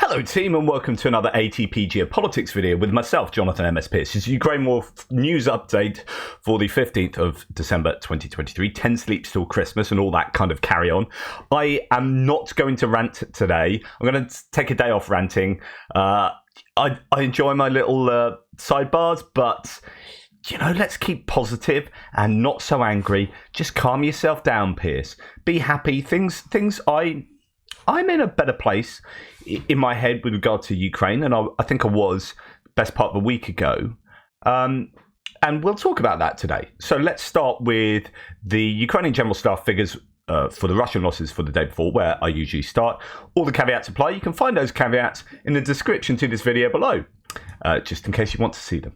Hello team and welcome to another ATP Geopolitics video with myself, Jonathan M.S. Pearce. This is Ukraine War news update for the 15th of December 2023. 10 sleeps till Christmas and all that kind of carry on. I am not going to rant today. I'm going to take a day off ranting. I enjoy my little sidebars, but let's keep positive and not so angry. Just calm yourself down, Pearce. Be happy. I'm in a better place in my head with regard to Ukraine, and I think I was best part of a week ago. And we'll talk about that today. So let's start with the Ukrainian General Staff figures for the Russian losses for the day before, where I usually start. All the caveats apply. You can find those caveats in the description to this video below, just in case you want to see them.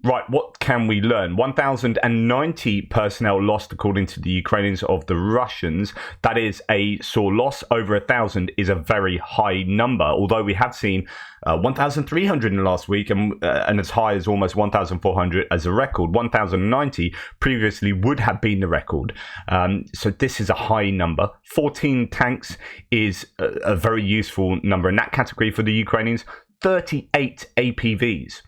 Right, what can we learn? 1,090 personnel lost, according to the Ukrainians, of the Russians. That is a sore loss. Over 1,000 is a very high number, although we have seen 1,300 in the last week and as high as almost 1,400 as a record. 1,090 previously would have been the record. So this is a high number. 14 tanks is a very useful number in that category for the Ukrainians. 38 APVs.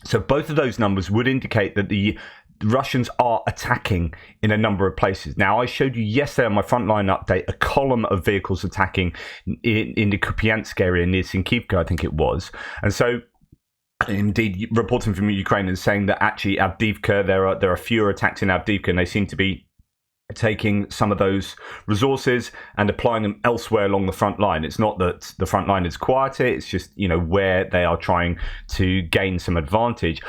So both of those numbers would indicate that the Russians are attacking in a number of places. Now, I showed you yesterday on my frontline update a column of vehicles attacking in the Kupiansk area near Sinkivka, I think it was. And so, indeed, reporting from Ukraine is saying that actually Avdiivka, there are fewer attacks in Avdiivka, and they seem to be taking some of those resources and applying them elsewhere along the front line. It's not that the front line is quieter, it's just, where they are trying to gain some advantage.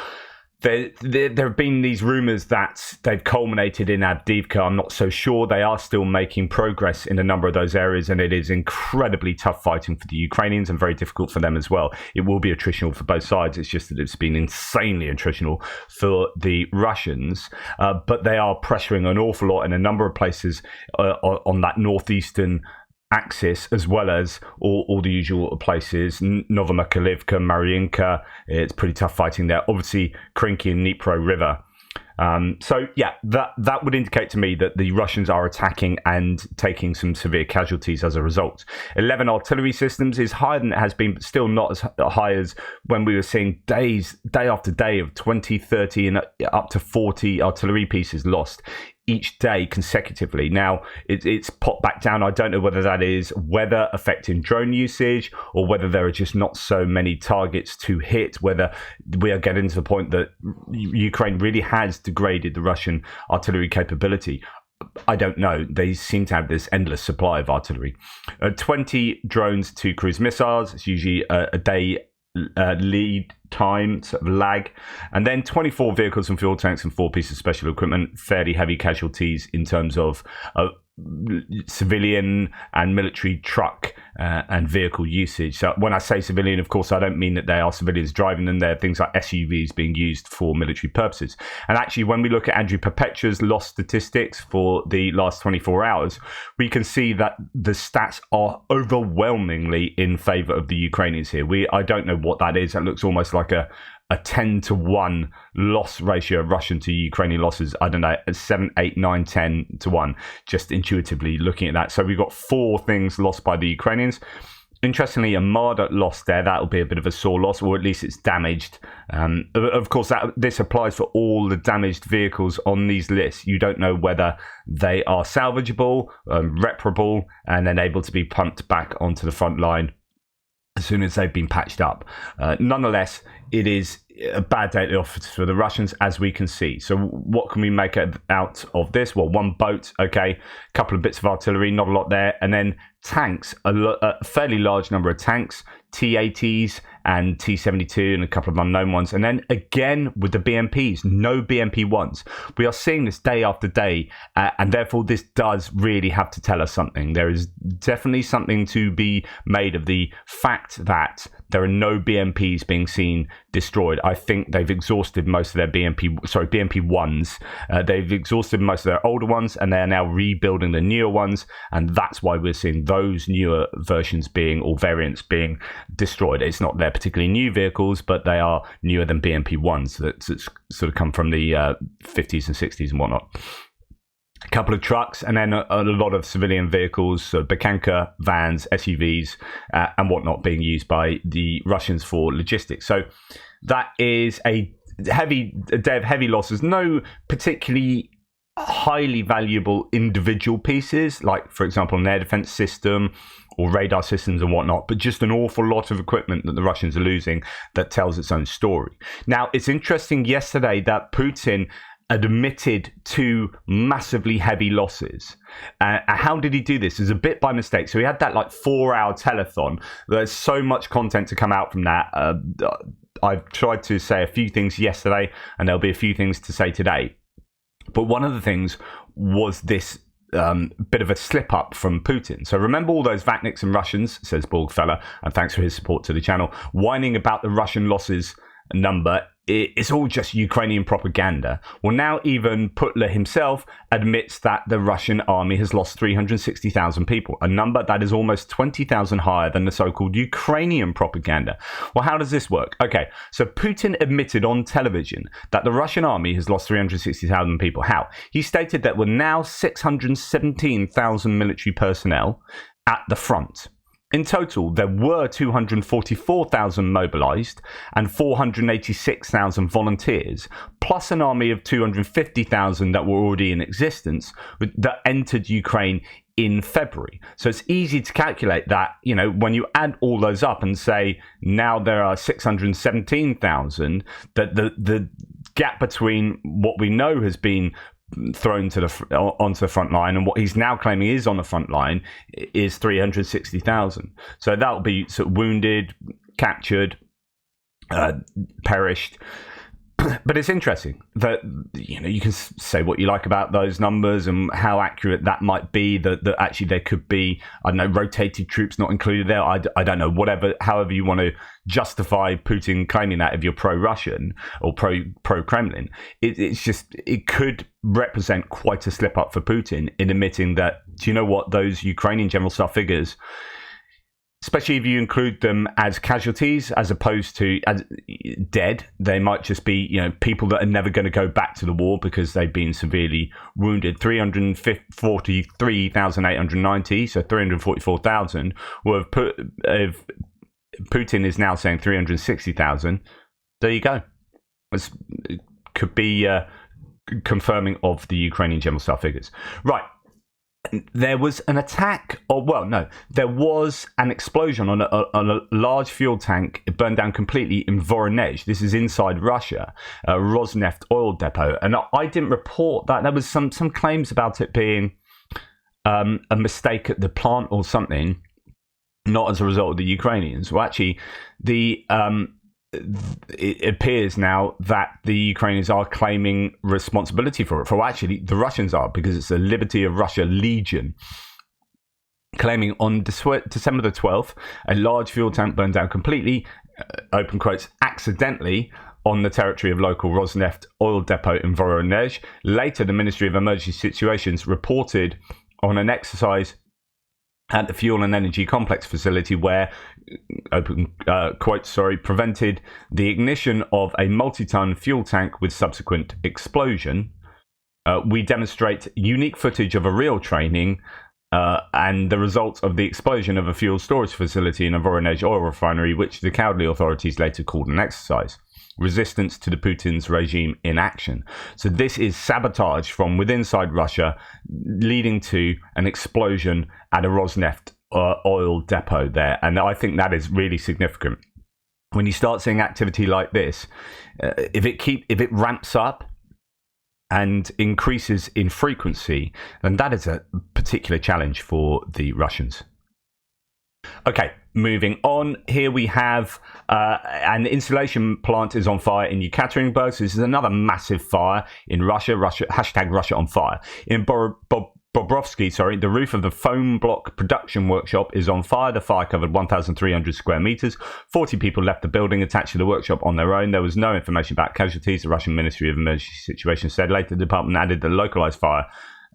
There have been these rumours that they've culminated in Avdiivka. I'm not so sure. They are still making progress in a number of those areas, and it is incredibly tough fighting for the Ukrainians and very difficult for them as well. It will be attritional for both sides. It's just that it's been insanely attritional for the Russians, but they are pressuring an awful lot in a number of places on that northeastern axis, as well as all the usual places. Novomakalivka, Mariinka, it's pretty tough fighting there. Obviously, Krinky and Dnipro River. So yeah, that would indicate to me that the Russians are attacking and taking some severe casualties as a result. 11 artillery systems is higher than it has been, but still not as high as when we were seeing day after day of 20, 30 and up to 40 artillery pieces lost each day consecutively. Now it's popped back down. I don't know whether that is weather affecting drone usage or whether there are just not so many targets to hit, whether we are getting to the point that Ukraine really has degraded the Russian artillery capability. I don't know. They seem to have this endless supply of artillery. 20 drones to cruise missiles. It's usually a day lead time, sort of lag, and then 24 vehicles and fuel tanks and 4 pieces of special equipment. Fairly heavy casualties in terms of civilian and military truck and vehicle usage. So when I say civilian, of course, I don't mean that they are civilians driving them. They're things like SUVs being used for military purposes. And actually, when we look at Andrew Perpetua's loss statistics for the last 24 hours, we can see that the stats are overwhelmingly in favor of the Ukrainians here. I don't know what that is. That looks almost like a 10-to-1 loss ratio of Russian to Ukrainian losses. I don't know, 7, 8, 9, 10 to 1, just intuitively looking at that. So we've got 4 things lost by the Ukrainians. Interestingly, a Marder lost there. That'll be a bit of a sore loss, or at least it's damaged. Of course, this applies for all the damaged vehicles on these lists. You don't know whether they are salvageable, reparable, and then able to be pumped back onto the front line as soon as they've been patched up. Nonetheless, it is a bad day at the office for the Russians, as we can see. So what can we make out of this? Well, 1 boat, okay, a couple of bits of artillery, not a lot there, and then tanks, a fairly large number of tanks, T-80s and T-72 and a couple of unknown ones. And then again with the BMPs, no BMP-1s. We are seeing this day after day, and therefore this does really have to tell us something. There is definitely something to be made of the fact that there are no BMPs being seen destroyed. I think they've exhausted most of their BMP-1s. They've exhausted most of their older ones, and they are now rebuilding the newer ones, and that's why we're seeing those newer versions or variants being destroyed. It's not their particularly new vehicles, but they are newer than BMP-1s that sort of come from the 50s and 60s and whatnot. a couple of trucks, and then a lot of civilian vehicles, so Bekanka vans, SUVs, and whatnot being used by the Russians for logistics. So that is a day of heavy losses. No particularly highly valuable individual pieces, like, for example, an air defense system or radar systems and whatnot, but just an awful lot of equipment that the Russians are losing that tells its own story. Now, it's interesting yesterday that Putin admitted to massively heavy losses. How did he do this? It was a bit by mistake. So he had that 4-hour telethon. There's so much content to come out from that. I've tried to say a few things yesterday, and there'll be a few things to say today. But one of the things was this bit of a slip up from Putin. So remember all those Vatniks and Russians, says Borgfeller, and thanks for his support to the channel, whining about the Russian losses number. It's all just Ukrainian propaganda. Well, now even Putler himself admits that the Russian army has lost 360,000 people, a number that is almost 20,000 higher than the so-called Ukrainian propaganda. Well, how does this work? Okay, so Putin admitted on television that the Russian army has lost 360,000 people. How? He stated that we're now 617,000 military personnel at the front. In total, there were 244,000 mobilized and 486,000 volunteers, plus an army of 250,000 that were already in existence that entered Ukraine in February. So it's easy to calculate that, when you add all those up and say now there are 617,000, that the gap between what we know has been thrown onto the front line and what he's now claiming is on the front line is 360,000. So that'll be sort of wounded, captured, perished. But it's interesting that you can say what you like about those numbers and how accurate that might be, that actually there could be, I don't know, rotated troops not included there. I don't know, however you want to justify Putin claiming that if you're pro-Russian or pro-Kremlin. It's just, it could represent quite a slip up for Putin in admitting that, do you know what, those Ukrainian general staff figures, especially if you include them as casualties as opposed to as dead, they might just be, people that are never going to go back to the war because they've been severely wounded. 343,890, so 344,000. Well, if Putin is now saying 360,000, there you go. It could be confirming of the Ukrainian general staff figures. Right. There was an attack, there was an explosion on a large fuel tank. It burned down completely in Voronezh. This is inside Russia, a Rosneft oil depot. And I didn't report that. There was some claims about it being a mistake at the plant or something, not as a result of the Ukrainians. Well, actually, it appears now that the Ukrainians are claiming responsibility for it. Actually, the Russians are, because it's the Liberty of Russia Legion claiming on December the 12th, a large fuel tank burned down completely, open quotes, accidentally on the territory of local Rosneft oil depot in Voronezh. Later, the Ministry of Emergency Situations reported on an exercise at the Fuel and Energy Complex facility where, prevented the ignition of a multi-ton fuel tank with subsequent explosion. We demonstrate unique footage of a real training and the results of the explosion of a fuel storage facility in a Voronezh oil refinery, which the cowardly authorities later called an exercise. Resistance to the Putin's regime in action. So this is sabotage from within inside Russia, leading to an explosion at a Rosneft oil depot there. And I think that is really significant. When you start seeing activity like this, if it ramps up and increases in frequency, then that is a particular challenge for the Russians. Okay, moving on. Here we have an insulation plant is on fire in Yekaterinburg. So this is another massive fire in Russia. Hashtag Russia on fire. In Bobrovsky, the roof of the foam block production workshop is on fire. The fire covered 1,300 square meters. 40 people left the building attached to the workshop on their own. There was no information about casualties. The Russian Ministry of Emergency Situations said later the department added the localized fire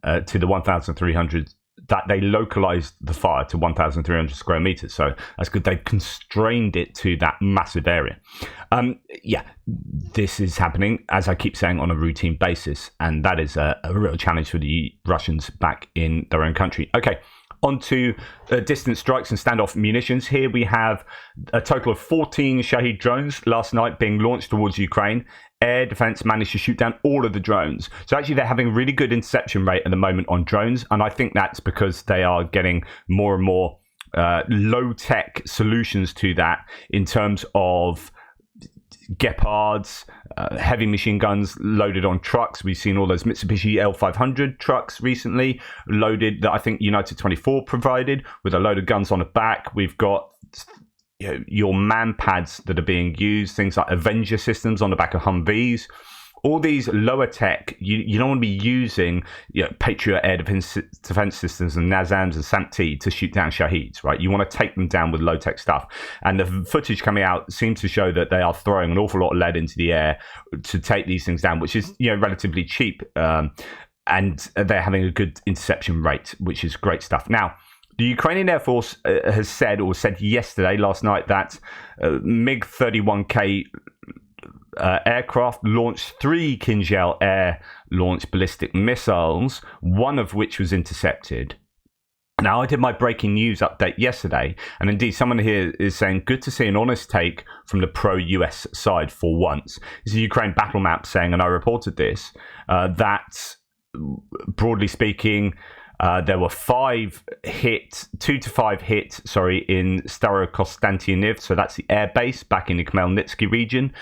to the 1,300 that they localized the fire to 1,300 square meters. So that's good. They constrained it to that massive area. Yeah, this is happening, as I keep saying, on a routine basis. And that is a real challenge for the Russians back in their own country. Okay. On to distance strikes and standoff munitions. Here we have a total of 14 Shahed drones last night being launched towards Ukraine. Air defense managed to shoot down all of the drones. So actually they're having a really good interception rate at the moment on drones. And I think that's because they are getting more and more low-tech solutions to that in terms of Gepards, heavy machine guns loaded on trucks. We've seen all those Mitsubishi L500 trucks recently loaded that I think United 24 provided with a load of guns on the back. We've got your man pads that are being used, things like Avenger systems on the back of Humvees. All these lower tech, you don't want to be using Patriot air defense systems and NASAMS and SAMP-T to shoot down Shaheds, right? You want to take them down with low tech stuff. And the footage coming out seems to show that they are throwing an awful lot of lead into the air to take these things down, which is relatively cheap. And they're having a good interception rate, which is great stuff. Now, the Ukrainian Air Force has said yesterday, last night, that MiG-31K aircraft launched 3 Kinzhal air-launched ballistic missiles, one of which was intercepted. Now, I did my breaking news update yesterday, and indeed someone here is saying, good to see an honest take from the pro-US side for once. This is a Ukraine battle map saying, and I reported this, that, broadly speaking, there were 2 to 5 hits, in Starokonstantioniv, so that's the air base back in the Khmelnytsky region.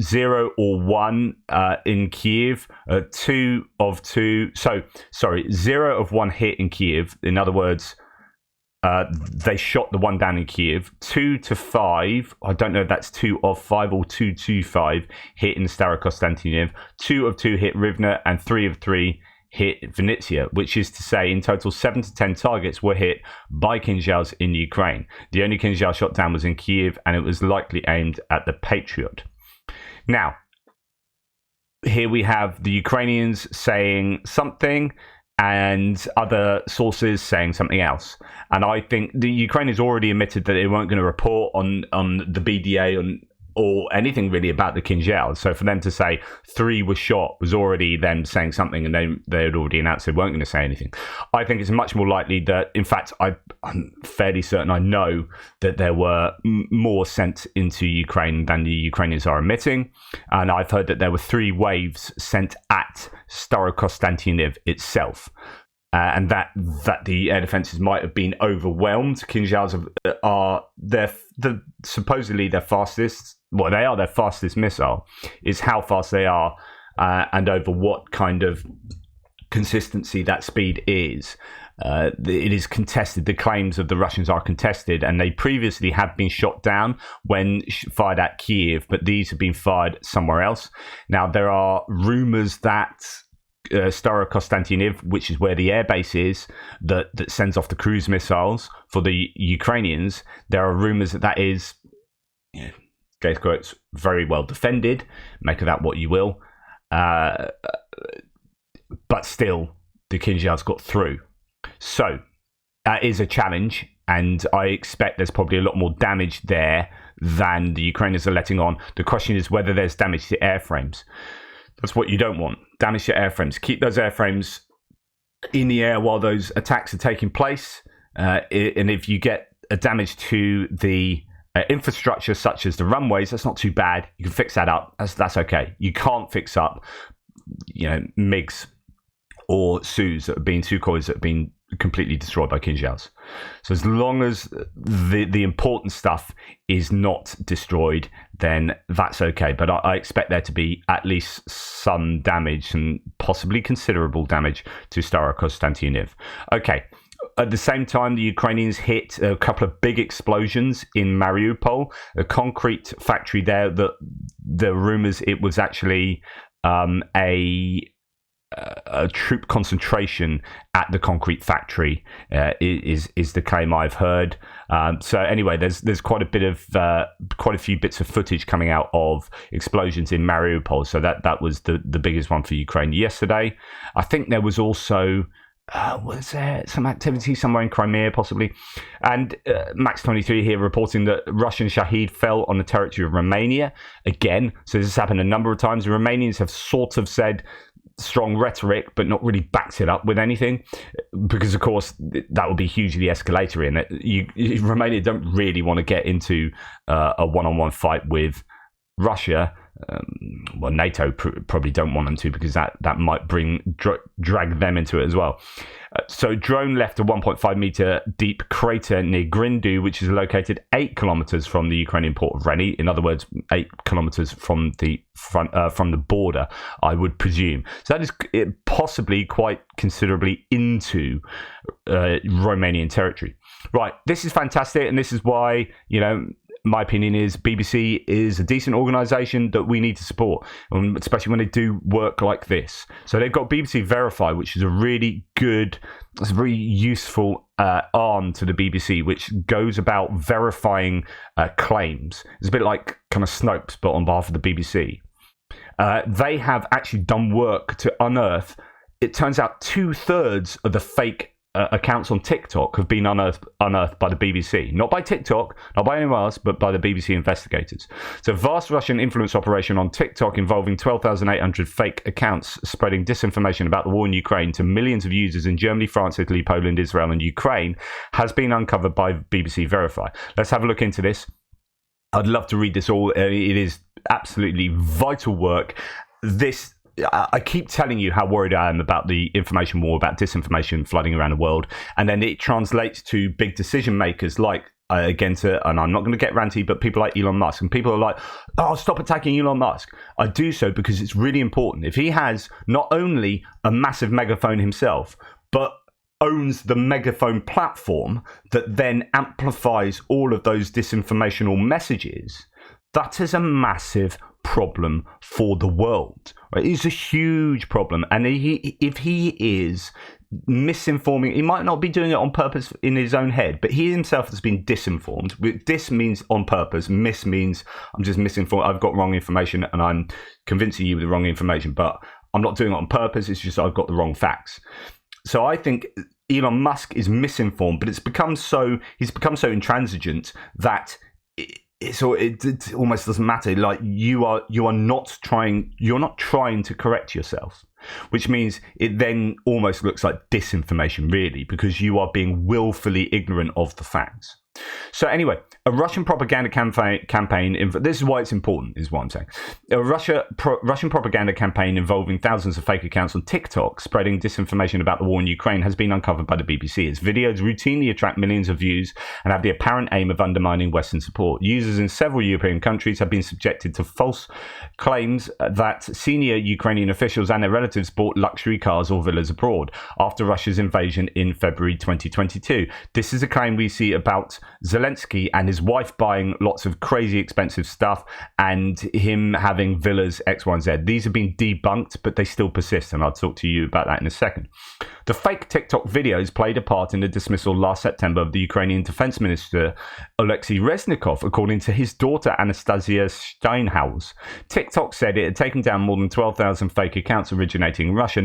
0 or 1 in Kiev. 2 of 2. 0 of 1 hit in Kiev. In other words, they shot the one down in Kiev. 2 to 5. I don't know if that's 2 of 5 or 2 to 5 hit in Starokonstantioniv. 2 of 2 hit Rivne, and 3 of 3 hit Vinnytsia, which is to say in total 7 to 10 targets were hit by Kinzhals in Ukraine. The only Kinzhal shot down was in Kiev, and it was likely aimed at the Patriot. Now, here we have the Ukrainians saying something and other sources saying something else. And I think the Ukraine has already admitted that they weren't going to report on the BDA or anything really about the Kinzhal. So for them to say 3 were shot was already them saying something, and they had already announced they weren't going to say anything. I think it's much more likely that, in fact, I'm fairly certain I know that there were more sent into Ukraine than the Ukrainians are admitting. And I've heard that there were 3 waves sent at Starokonstantioniv itself. And that the air defences might have been overwhelmed. Kinzhals are supposedly their fastest. Well, they are their fastest missile. Is how fast they are, and over what kind of consistency that speed is. It is contested. The claims of the Russians are contested, and they previously have been shot down when fired at Kiev, but these have been fired somewhere else. Now, there are rumours that Starokonstantioniv, which is where the airbase is, that sends off the cruise missiles for the Ukrainians. There are rumours that is, case quotes, very well defended. Make of that what you will. But still, the Kinzhals got through. So that is a challenge, and I expect there's probably a lot more damage there than the Ukrainians are letting on. The question is whether there's damage to airframes. That's what you don't want. Damage to airframes. Keep those airframes in the air while those attacks are taking place. And if you get a damage to the infrastructure, such as the runways, that's not too bad. You can fix that up. That's okay. You can't fix up, MiGs or Sukhoi that have been completely destroyed by Kinzhals. So as long as the important stuff is not destroyed, then that's okay. But I expect there to be at least some damage, and possibly considerable damage, to Starokonstantioniv. Okay. At the same time, the Ukrainians hit a couple of big explosions in Mariupol, a concrete factory there. The rumours it was actually a troop concentration at the concrete factory is the claim I've heard. So anyway, there's quite a few bits of footage coming out of explosions in Mariupol. So that was the biggest one for Ukraine yesterday. I think there was also Was there some activity somewhere in Crimea, possibly? And Max23 here reporting that Russian Shahed fell on the territory of Romania. Again, so this has happened a number of times. The Romanians have sort of said strong rhetoric, but not really backed it up with anything, because, of course, that would be hugely escalatory. And Romania don't really want to get into a one-on-one fight with Russia. Well, NATO probably don't want them to, because that might drag them into it as well. So drone left a 1.5 meter deep crater near Grindu, which is located 8 kilometers from the Ukrainian port of Reni. In other words, 8 kilometers from the from the border, I would presume. So that is possibly quite considerably into Romanian territory. Right, this is fantastic, and this is why, my opinion is BBC is a decent organisation that we need to support, especially when they do work like this. So they've got BBC Verify, which is a really good, it's a very useful arm to the BBC, which goes about verifying claims. It's a bit like kind of Snopes, but on behalf of the BBC. They have actually done work to unearth, it turns out 2/3 of the fake accounts on TikTok have been unearthed by the BBC. Not by TikTok, not by anyone else, but by the BBC investigators. So, vast Russian influence operation on TikTok involving 12,800 fake accounts spreading disinformation about the war in Ukraine to millions of users in Germany, France, Italy, Poland, Israel, and Ukraine has been uncovered by BBC Verify. Let's have a look into this. I'd love to read this all. It is absolutely vital work. I keep telling you how worried I am about the information war, about disinformation flooding around the world, and then it translates to big decision makers like, and I'm not going to get ranty, but people like Elon Musk. And people are like, oh, stop attacking Elon Musk. I do so because it's really important. If he has not only a massive megaphone himself, but owns the megaphone platform that then amplifies all of those disinformational messages, that is a massive problem for the world. Right? It's a huge problem. And if he is misinforming, he might not be doing it on purpose in his own head, but he himself has been disinformed. Dis means on purpose, miss means I'm just misinformed, I've got wrong information and I'm convincing you with the wrong information, but I'm not doing it on purpose, it's just I've got the wrong facts. So I think Elon Musk is misinformed, but he's become so intransigent that it almost doesn't matter. Like you're not trying to correct yourself, which means it then almost looks like disinformation, really, because you are being willfully ignorant of the facts. So anyway, a Russian propaganda campaign. This is why it's important, is what I'm saying. A Russian propaganda campaign involving thousands of fake accounts on TikTok spreading disinformation about the war in Ukraine has been uncovered by the BBC. Its videos routinely attract millions of views and have the apparent aim of undermining Western support. Users in several European countries have been subjected to false claims that senior Ukrainian officials and their relatives bought luxury cars or villas abroad after Russia's invasion in February 2022. This is a claim we see about Zelensky and his wife buying lots of crazy expensive stuff and him having villas X, Y, and Z. These have been debunked, but they still persist, and I'll talk to you about that in a second. The fake TikTok videos played a part in the dismissal last September of the Ukrainian Defense Minister Alexei Reznikov, according to his daughter Anastasia Steinhaus. TikTok said it had taken down more than 12,000 fake accounts originating in Russia,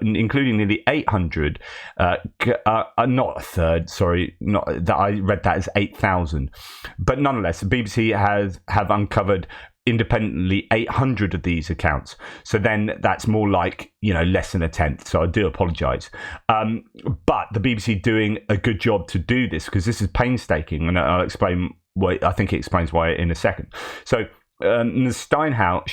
including nearly 800, not a third, sorry, not that I read that as 8,000. But nonetheless, the BBC have uncovered independently 800 of these accounts. So then that's more like, less than a tenth. So I do apologise. But the BBC doing a good job to do this, because this is painstaking, and I'll explain why. I think it explains why in a second. So Steinhaus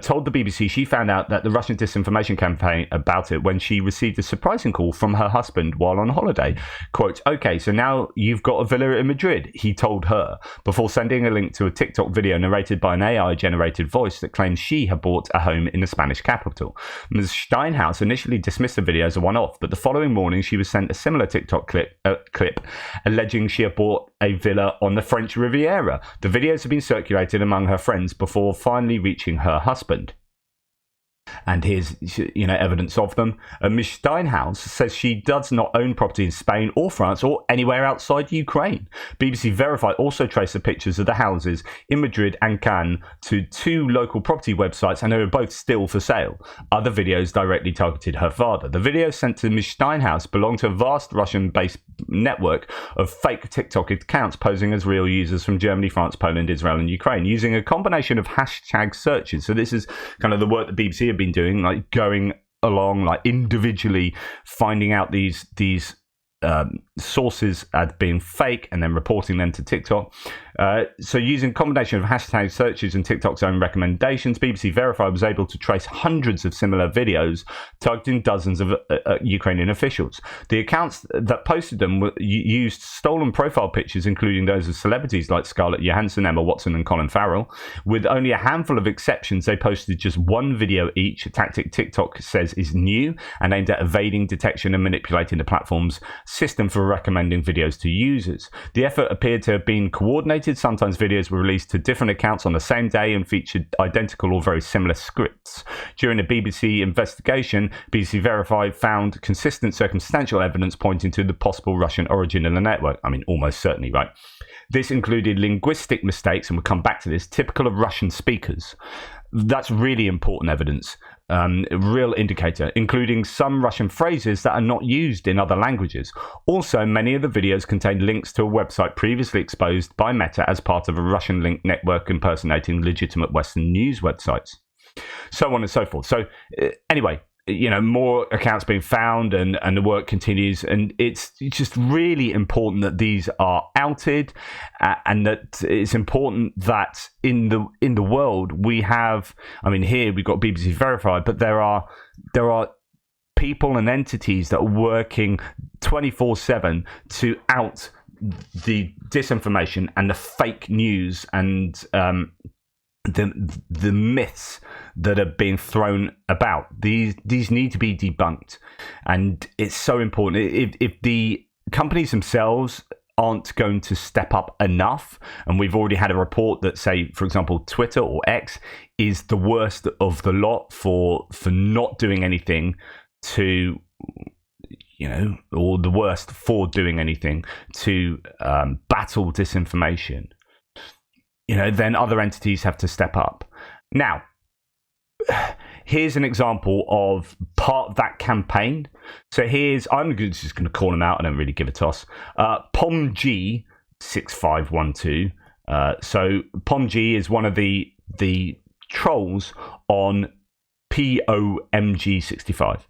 told the BBC she found out that the Russian disinformation campaign about it when she received a surprising call from her husband while on holiday. Quote, okay, so now you've got a villa in Madrid, he told her, before sending a link to a TikTok video narrated by an AI-generated voice that claims she had bought a home in the Spanish capital. Ms. Steinhaus initially dismissed the video as a one-off, but the following morning she was sent a similar TikTok clip alleging she had bought a villa on the French Riviera. The videos have been circulated among her friends before finally reaching her husband. And here's evidence of them. Ms. Steinhaus says she does not own property in Spain or France or anywhere outside Ukraine. BBC Verify also traced the pictures of the houses in Madrid and Cannes to 2 local property websites, and they were both still for sale. Other videos directly targeted her father. The videos sent to Ms. Steinhaus belong to a vast Russian-based network of fake TikTok accounts posing as real users from Germany, France, Poland, Israel, and Ukraine, using a combination of hashtag searches. So this is kind of the work that BBC have been doing, like going along, like individually finding out these sources as being fake and then reporting them to TikTok. So using a combination of hashtag searches and TikTok's own recommendations, BBC Verify was able to trace hundreds of similar videos targeting dozens of Ukrainian officials. The accounts that posted them used stolen profile pictures, including those of celebrities like Scarlett Johansson, Emma Watson, and Colin Farrell. With only a handful of exceptions, they posted just one video each, a tactic TikTok says is new and aimed at evading detection and manipulating the platform's system for recommending videos to users. The effort appeared to have been coordinated. Sometimes videos were released to different accounts on the same day and featured identical or very similar scripts. During the BBC investigation, BBC Verify found consistent circumstantial evidence pointing to the possible Russian origin of the network. I mean, almost certainly, right? This included linguistic mistakes, and we'll come back to this, typical of Russian speakers. That's really important evidence, a real indicator, including some Russian phrases that are not used in other languages. Also, many of the videos contained links to a website previously exposed by Meta as part of a Russian link network impersonating legitimate Western news websites. So on and so forth. So anyway, more accounts being found and the work continues, and it's just really important that these are outed, and that it's important that in the world we have, I mean, here we've got BBC Verified, but there are people and entities that are working 24/7 to out the disinformation and the fake news and the myths that are being thrown about. These need to be debunked, and it's so important. If the companies themselves aren't going to step up enough, and we've already had a report that, say, for example, Twitter or X is the worst of the lot for not doing anything to, or the worst for doing anything to battle disinformation, then other entities have to step up. Now, here's an example of part of that campaign. So I'm just going to call him out. I don't really give a toss. PomG6512. So PomG is one of the trolls on POMG65.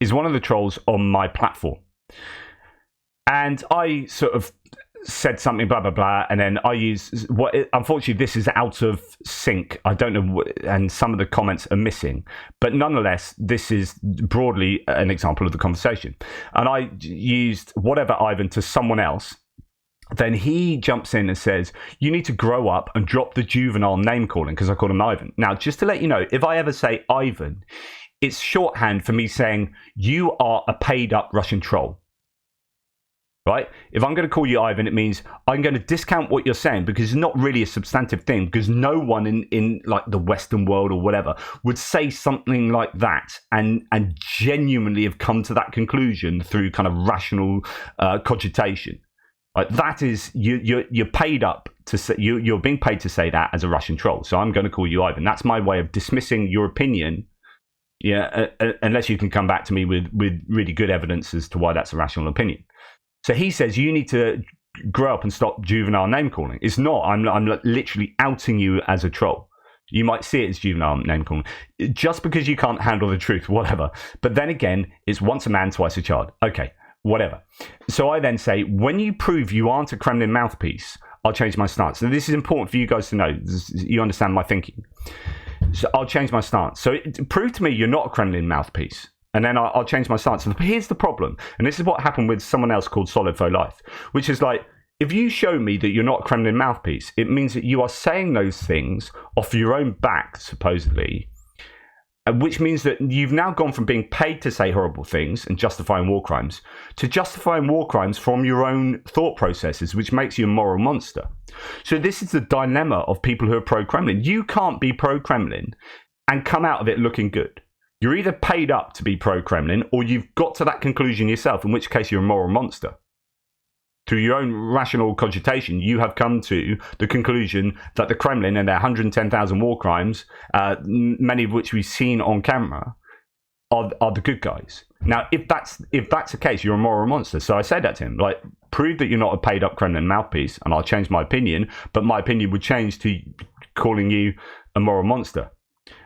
Is one of the trolls on my platform. And I sort of said something, blah, blah, blah, and then I use unfortunately, this is out of sync. I don't know, and some of the comments are missing. But nonetheless, this is broadly an example of the conversation. And I used whatever Ivan to someone else. Then he jumps in and says, you need to grow up and drop the juvenile name calling, because I call him Ivan. Now, just to let you know, if I ever say Ivan, it's shorthand for me saying you are a paid up Russian troll. Right? If I'm going to call you Ivan, it means I'm going to discount what you're saying, because it's not really a substantive thing, because no one in like the Western world or whatever would say something like that and genuinely have come to that conclusion through kind of rational cogitation. Like, that is, you're paid up to say, you're being paid to say that as a Russian troll. So I'm going to call you Ivan. That's my way of dismissing your opinion. Yeah, unless you can come back to me with really good evidence as to why that's a rational opinion. So he says you need to grow up and stop juvenile name calling. It's not. I'm literally outing you as a troll. You might see it as juvenile name calling, just because you can't handle the truth, whatever. But then again, it's once a man, twice a child. Okay, whatever. So I then say, when you prove you aren't a Kremlin mouthpiece, I'll change my stance. And this is important for you guys to know. You understand my thinking. So I'll change my stance. So prove to me you're not a Kremlin mouthpiece, and then I'll change my stance. And here's the problem, and this is what happened with someone else called Solid for Life, which is like, if you show me that you're not a Kremlin mouthpiece, it means that you are saying those things off your own back, supposedly, which means that you've now gone from being paid to say horrible things and justifying war crimes to justifying war crimes from your own thought processes, which makes you a moral monster. So this is the dilemma of people who are pro-Kremlin. You can't be pro-Kremlin and come out of it looking good. You're either paid up to be pro-Kremlin, or you've got to that conclusion yourself, in which case you're a moral monster. Through your own rational cogitation, you have come to the conclusion that the Kremlin and their 110,000 war crimes, many of which we've seen on camera, are the good guys. Now, if that's the case, you're a moral monster. So I said that to him, like, prove that you're not a paid-up Kremlin mouthpiece, and I'll change my opinion, but my opinion would change to calling you a moral monster.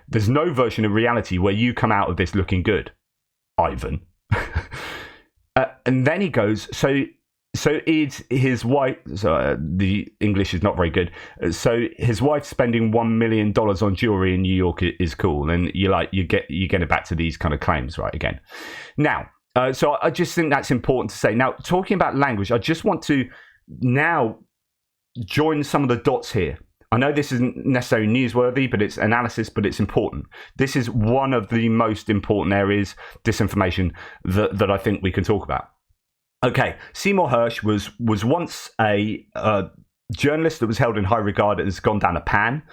There's no version of reality where you come out of this looking good, Ivan. And then he goes, so it's his wife. So the English is not very good. So his wife spending $1 million on jewelry in New York is cool, and you get it back to these kind of claims right again. Now, so I just think that's important to say. Now, talking about language, I just want to now join some of the dots here. I know this isn't necessarily newsworthy, but it's analysis, but it's important. This is one of the most important areas, disinformation, that I think we can talk about. Okay, Seymour Hersh was once a journalist that was held in high regard and has gone down a pan.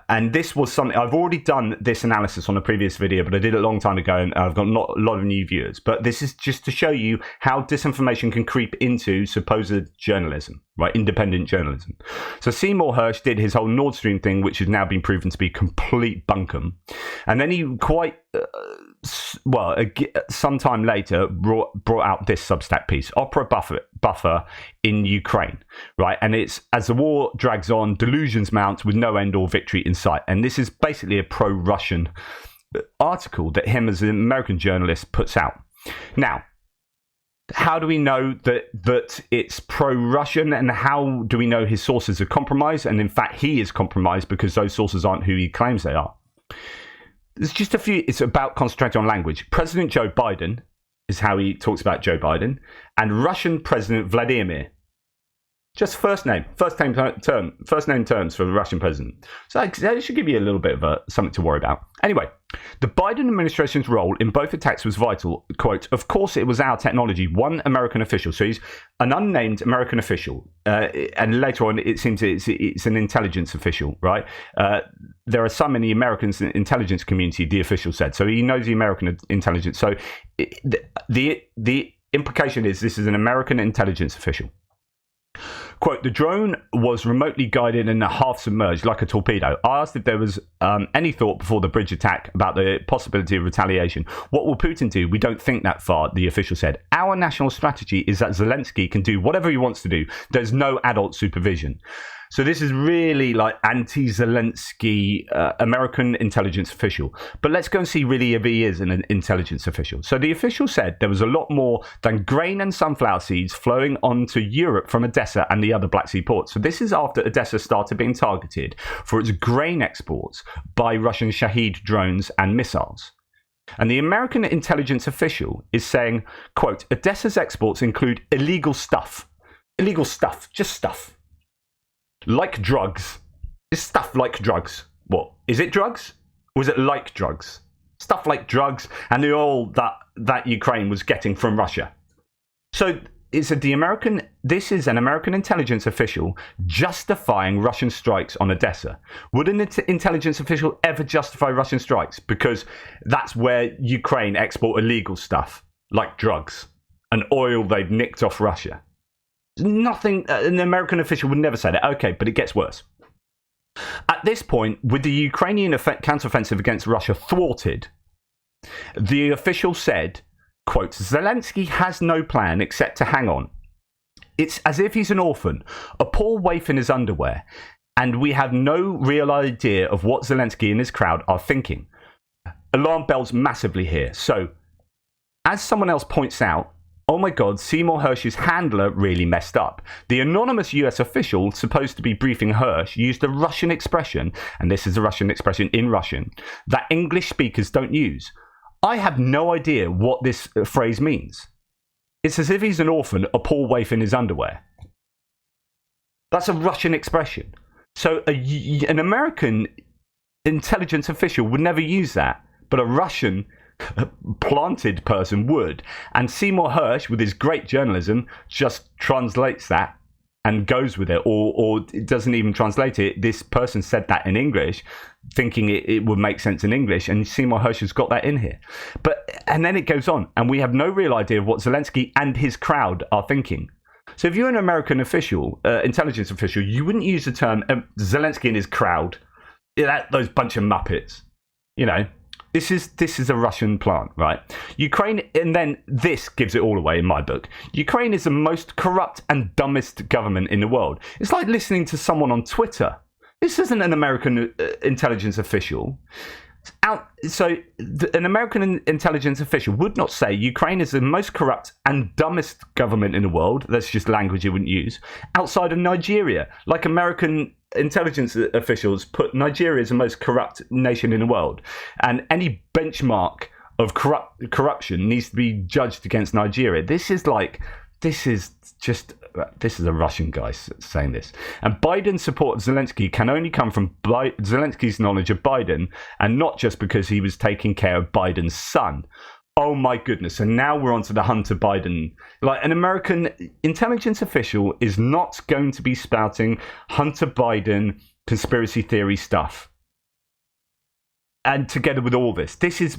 And this was something, I've already done this analysis on a previous video, but I did it a long time ago, and I've got not a lot of new viewers. But this is just to show you how disinformation can creep into supposed journalism, right? Independent journalism. So Seymour Hersh did his whole Nord Stream thing, which has now been proven to be complete bunkum. And then he sometime later brought out this Substack piece, Opera Buffer in Ukraine, right? And it's, as the war drags on, delusions mount with no end or victory in sight. And this is basically a pro-Russian article that him as an American journalist puts out. Now, how do we know that it's pro-Russian, and how do we know his sources are compromised? And in fact, he is compromised because those sources aren't who he claims they are. There's just a few. It's about concentrating on language. President Joe Biden is how he talks about Joe Biden, and Russian President Vladimir. Just first name terms for the Russian president. So that should give you a little bit of something to worry about. Anyway, the Biden administration's role in both attacks was vital. Quote, of course it was our technology, one American official. So he's an unnamed American official. And later on, it seems it's an intelligence official, right? There are some in the American intelligence community, the official said. So he knows the American intelligence. So the implication is this is an American intelligence official. Quote, the drone was remotely guided and half submerged like a torpedo. I asked if there was any thought before the bridge attack about the possibility of retaliation. What will Putin do? We don't think that far, the official said. Our national strategy is that Zelensky can do whatever he wants to do. There's no adult supervision. So this is really like anti-Zelensky American intelligence official. But let's go and see really if he is an intelligence official. So the official said there was a lot more than grain and sunflower seeds flowing onto Europe from Odessa and the other Black Sea ports. So this is after Odessa started being targeted for its grain exports by Russian Shahed drones and missiles. And the American intelligence official is saying, quote, Odessa's exports include illegal stuff. Illegal stuff, just stuff. Like drugs. Is stuff like drugs? What? Is it drugs? Or is it like drugs? Stuff like drugs and the oil that Ukraine was getting from Russia. So this is an American intelligence official justifying Russian strikes on Odessa. Would an intelligence official ever justify Russian strikes? Because that's where Ukraine export illegal stuff, like drugs and oil they've nicked off Russia. Nothing, an American official would never say that. Okay, but it gets worse. At this point, with the Ukrainian counteroffensive against Russia thwarted, the official said, quote, Zelensky has no plan except to hang on. It's as if he's an orphan, a poor waif in his underwear, and we have no real idea of what Zelensky and his crowd are thinking. Alarm bells massively here. So, as someone else points out, oh my God, Seymour Hersh's handler really messed up. The anonymous US official supposed to be briefing Hersh used a Russian expression, and this is a Russian expression in Russian, that English speakers don't use. I have no idea what this phrase means. It's as if he's an orphan, a poor waif in his underwear. That's a Russian expression. So an American intelligence official would never use that, but a Russian planted person would. And Seymour Hersh, with his great journalism, just translates that and goes with it, or it doesn't even translate it. This person said that in English, thinking it would make sense in English, and Seymour Hersh has got that in here. And then it goes on, and we have no real idea of what Zelensky and his crowd are thinking. So if you're an American official, intelligence official, you wouldn't use the term Zelensky and his crowd, those bunch of muppets. This is a Russian plant, right? Ukraine, and then this gives it all away in my book. Ukraine is the most corrupt and dumbest government in the world. It's like listening to someone on Twitter. This isn't an American intelligence official. An American intelligence official would not say Ukraine is the most corrupt and dumbest government in the world. That's just language you wouldn't use. Outside of Nigeria, like American intelligence officials put Nigeria as the most corrupt nation in the world. And any benchmark of corruption needs to be judged against Nigeria. This is a Russian guy saying this. And Biden's support of Zelensky can only come from Zelensky's knowledge of Biden, and not just because he was taking care of Biden's son. Oh my goodness. And now we're on to the Hunter Biden. Like, an American intelligence official is not going to be spouting Hunter Biden conspiracy theory stuff. And together with all this is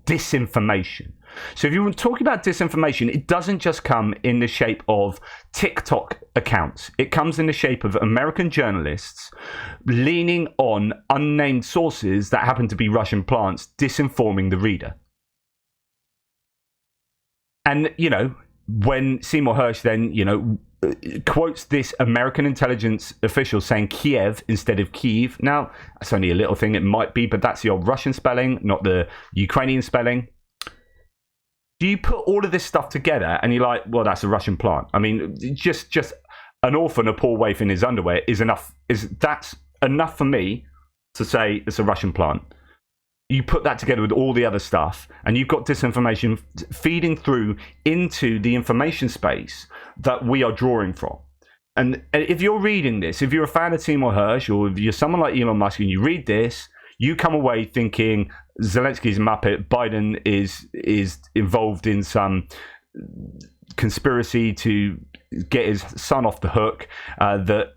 disinformation. So if you want to talk about disinformation, it doesn't just come in the shape of TikTok accounts. It comes in the shape of American journalists leaning on unnamed sources that happen to be Russian plants, disinforming the reader. And, when Seymour Hersh then, quotes this American intelligence official saying Kiev instead of Kyiv. Now, that's only a little thing, it might be, but that's the old Russian spelling, not the Ukrainian spelling. Do you put all of this stuff together and you're like, well, that's a Russian plant? I mean, just an orphan, a poor waif in his underwear is enough. That's enough for me to say it's a Russian plant. You put that together with all the other stuff, and you've got disinformation feeding through into the information space that we are drawing from. And if you're reading this, if you're a fan of Seymour Hersh, or if you're someone like Elon Musk and you read this, you come away thinking Zelensky's a muppet, Biden is involved in some conspiracy to get his son off the hook, that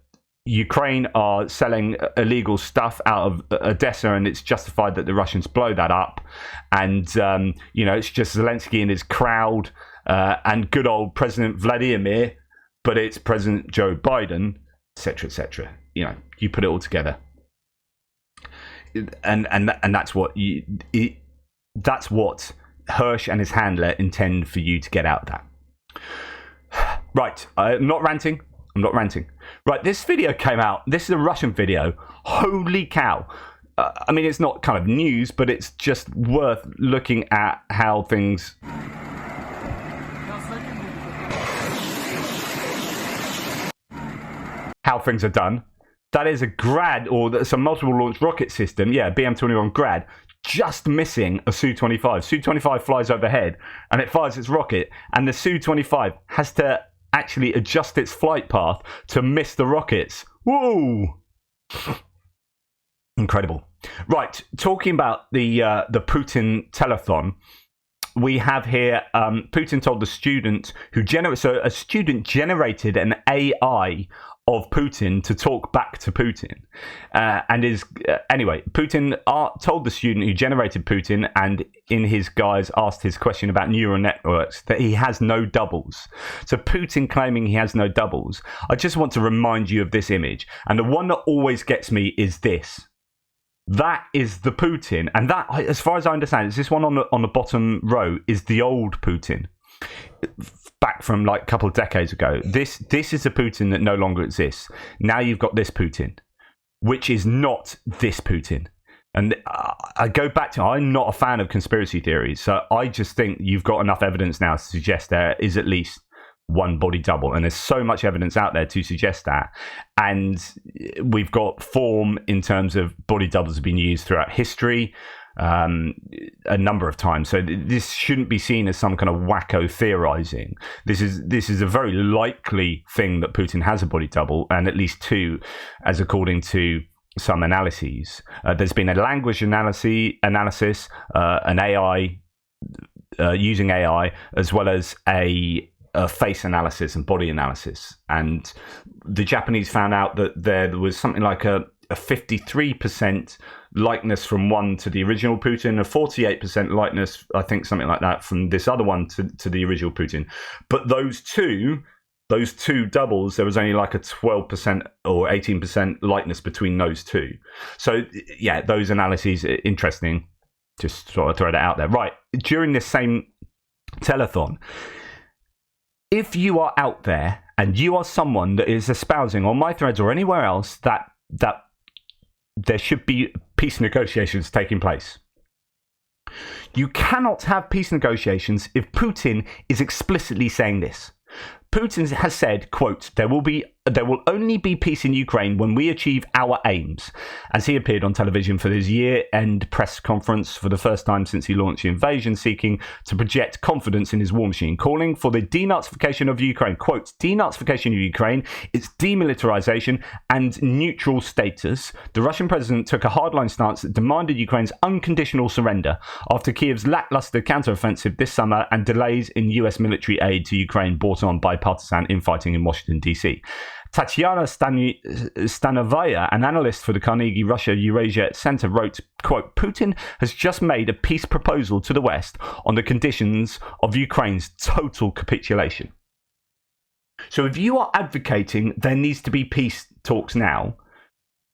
Ukraine are selling illegal stuff out of Odessa, and it's justified that the Russians blow that up. And, it's just Zelensky and his crowd and good old President Vladimir, but it's President Joe Biden, etc., etc. You put it all together. And that's what that's what Hersh and his handler intend for you to get out of that. Right, I'm not ranting. Right, this video came out. This is a Russian video. Holy cow. I mean, it's not kind of news, but it's just worth looking at how things... are done. That is a Grad, or that's a multiple launch rocket system. Yeah, BM-21 Grad. Just missing a Su-25. Su-25 flies overhead, and it fires its rocket, and the Su-25 has to actually adjust its flight path to miss the rockets. Whoa! Incredible. Right, talking about the Putin telethon, we have here Putin told the student so a student generated an AI of Putin to talk back to Putin, anyway, Putin told the student who generated Putin, and in his guise asked his question about neural networks, that he has no doubles. So Putin claiming he has no doubles. I just want to remind you of this image, and the one that always gets me is this. That is the Putin, and that, as far as I understand, it's this one on the bottom row is the old Putin, back from like a couple of decades ago. This is a Putin that no longer exists. Now you've got this Putin, which is not this Putin. And I go back to, I'm not a fan of conspiracy theories, so I just think you've got enough evidence now to suggest there is at least one body double, and there's so much evidence out there to suggest that. And we've got form in terms of body doubles have been used throughout history a number of times, so this shouldn't be seen as some kind of wacko theorizing. This is a very likely thing that Putin has a body double, and at least two, as according to some analyses. There's been a language analysis, an AI using AI, as well as a face analysis and body analysis. And the Japanese found out that there was something like a 53% likeness from one to the original Putin, a 48% likeness, I think something like that, from this other one to the original Putin. But those two doubles, there was only like a 12% or 18% likeness between those two. So yeah, those analyses are interesting. Just sort of throw that out there. Right, during this same telethon, if you are out there and you are someone that is espousing on my threads or anywhere else that there should be peace negotiations taking place, you cannot have peace negotiations if Putin is explicitly saying this. Putin has said, quote, there will only be peace in Ukraine when we achieve our aims, as he appeared on television for his year-end press conference for the first time since he launched the invasion, seeking to project confidence in his war machine, calling for the denazification of Ukraine. Quote, denazification of Ukraine, its demilitarization and neutral status. The Russian president took a hardline stance that demanded Ukraine's unconditional surrender after Kyiv's lackluster counteroffensive this summer and delays in US military aid to Ukraine brought on by partisan infighting in Washington, D.C. Tatiana Stanovaya, an analyst for the Carnegie Russia Eurasia Center, wrote, quote, Putin has just made a peace proposal to the West on the conditions of Ukraine's total capitulation. So if you are advocating there needs to be peace talks now,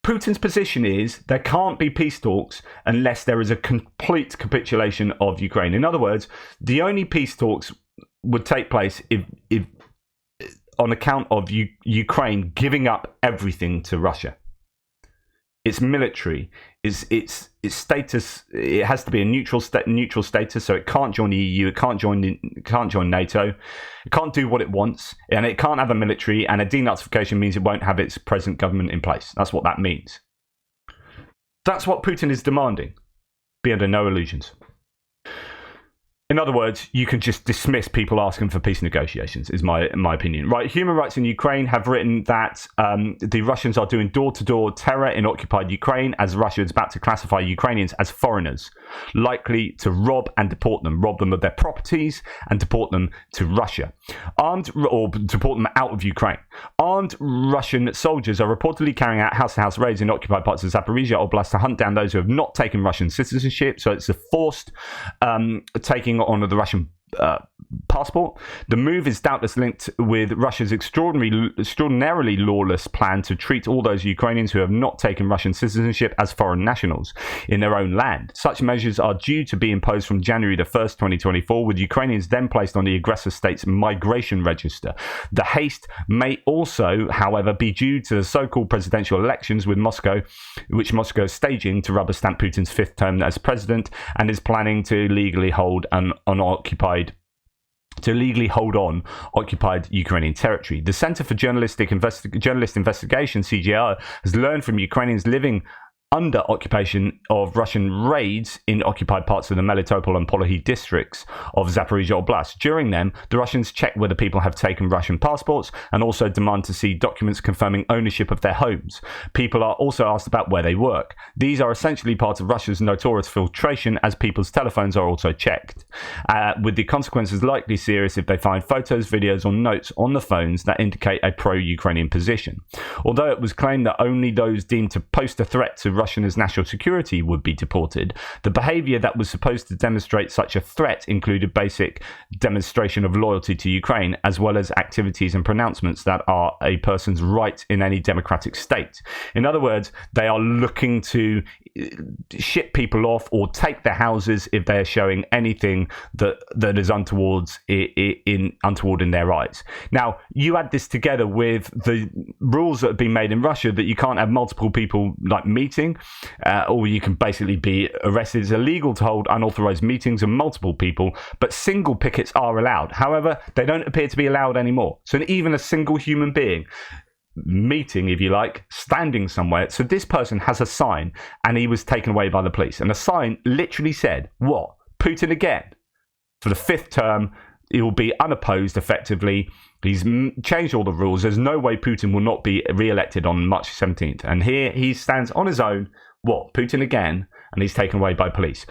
Putin's position is there can't be peace talks unless there is a complete capitulation of Ukraine. In other words, the only peace talks would take place if on account of Ukraine giving up everything to Russia. Its military, its status, it has to be a neutral status, so it can't join the EU, it can't join NATO, it can't do what it wants, and it can't have a military, and a denazification means it won't have its present government in place. That's what that means. That's what Putin is demanding. Be under no illusions. In other words, you can just dismiss people asking for peace negotiations, is my opinion. Right, Human Rights in Ukraine have written that the Russians are doing door-to-door terror in occupied Ukraine as Russia is about to classify Ukrainians as foreigners, likely to rob them of their properties and deport them to Russia, or deport them out of Ukraine. Armed Russian soldiers are reportedly carrying out house-to-house raids in occupied parts of Zaporizhia Oblast to hunt down those who have not taken Russian citizenship, so it's a forced taking on of the Russian passport. The move is doubtless linked with Russia's extraordinarily lawless plan to treat all those Ukrainians who have not taken Russian citizenship as foreign nationals in their own land. Such measures are due to be imposed from January the 1st, 2024, with Ukrainians then placed on the aggressor state's migration register. The haste may also, however, be due to the so-called presidential elections which Moscow is staging to rubber stamp Putin's fifth term as president and is planning to legally hold on occupied Ukrainian territory. The Center for Journalist Investigation, CJR, has learned from Ukrainians living under occupation of Russian raids in occupied parts of the Melitopol and Polohy districts of Zaporizhia Oblast. During them, the Russians check whether people have taken Russian passports and also demand to see documents confirming ownership of their homes. People are also asked about where they work. These are essentially part of Russia's notorious filtration, as people's telephones are also checked, with the consequences likely serious if they find photos, videos or notes on the phones that indicate a pro-Ukrainian position. Although it was claimed that only those deemed to pose a threat to Russia's national security would be deported, the behaviour that was supposed to demonstrate such a threat included basic demonstration of loyalty to Ukraine, as well as activities and pronouncements that are a person's right in any democratic state. In other words, they are looking to ship people off or take their houses if they are showing anything that is untoward in their eyes. Now, you add this together with the rules that have been made in Russia that you can't have multiple people like meeting, or you can basically be arrested. It's illegal to hold unauthorized meetings of multiple people, but single pickets are allowed. However, they don't appear to be allowed anymore. So even a single human being meeting, if you like, standing somewhere. So this person has a sign and he was taken away by the police. And the sign literally said, what? Putin again. For the fifth term, he will be unopposed effectively. He's changed all the rules. There's no way Putin will not be re-elected on March 17th. And here he stands on his own. What? Putin again? And he's taken away by police.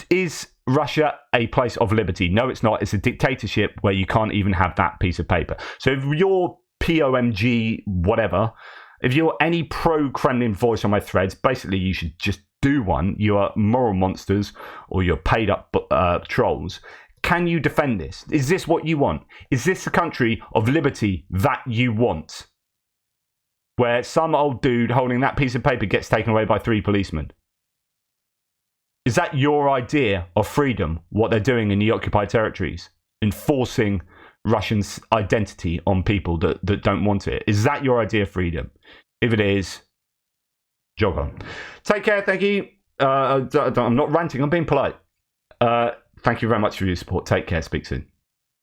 Is Russia a place of liberty? No, it's not. It's a dictatorship where you can't even have that piece of paper. So if you're POMG, whatever, if you're any pro-Kremlin voice on my threads, basically you should just do one. You are moral monsters or you're paid up trolls. Can you defend this? Is this what you want? Is this a country of liberty that you want? Where some old dude holding that piece of paper gets taken away by 3 policemen? Is that your idea of freedom, what they're doing in the occupied territories? Enforcing Russian identity on people that don't want it? Is that your idea of freedom? If it is, jog on. Take care, thank you. I'm not ranting, I'm being polite. Thank you very much for your support. Take care, speak soon.